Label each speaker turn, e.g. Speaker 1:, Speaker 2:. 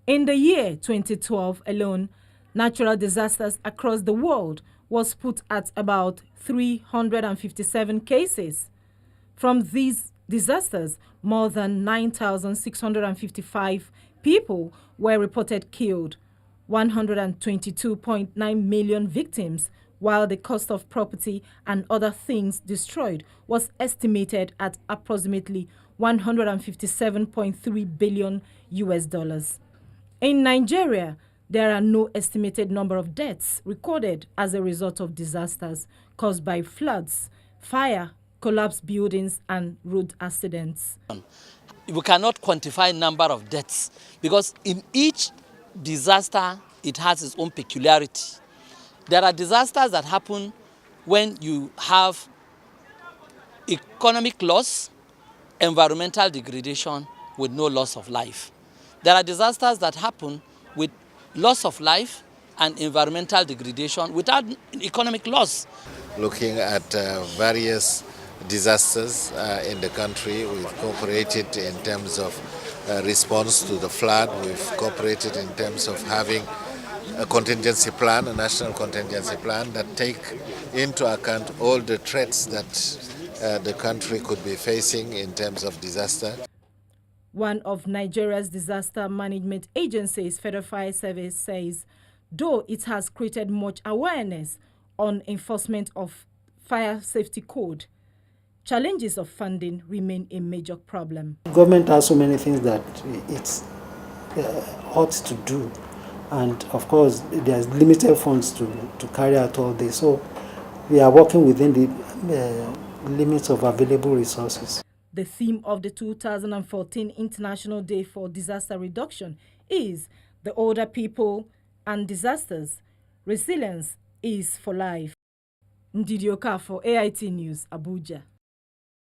Speaker 1: In the year 2012 alone, natural disasters across the world was put at about 357 cases. From these disasters, more than 9,655 people were reported killed, 122.9 million victims, while the cost of property and other things destroyed was estimated at approximately 157.3 billion US dollars. In Nigeria, there are no estimated number of deaths recorded as a result of disasters caused by floods, fire, collapsed buildings, and road accidents.
Speaker 2: We cannot quantify number of deaths because in each disaster, it has its own peculiarity. There are disasters that happen when you have economic loss, environmental degradation with no loss of life. There are disasters that happen with loss of life and environmental degradation without economic loss.
Speaker 3: Looking at various disasters in the country, we've cooperated in terms of response to the flood. We've cooperated in terms of having a contingency plan, a national contingency plan that take into account all the threats that the country could be facing in terms of disaster.
Speaker 1: One of Nigeria's disaster management agencies, Federal Fire Service, says, though it has created much awareness on enforcement of fire safety code, challenges of funding remain a major problem.
Speaker 4: Government has so many things that it's ought to do, and of course there's limited funds to carry out all this. So we are working within the limits of available resources.
Speaker 1: The theme of the 2014 International Day for Disaster Reduction is the older people and disasters. Resilience is for life. Ndidi Okafor, AIT News, Abuja.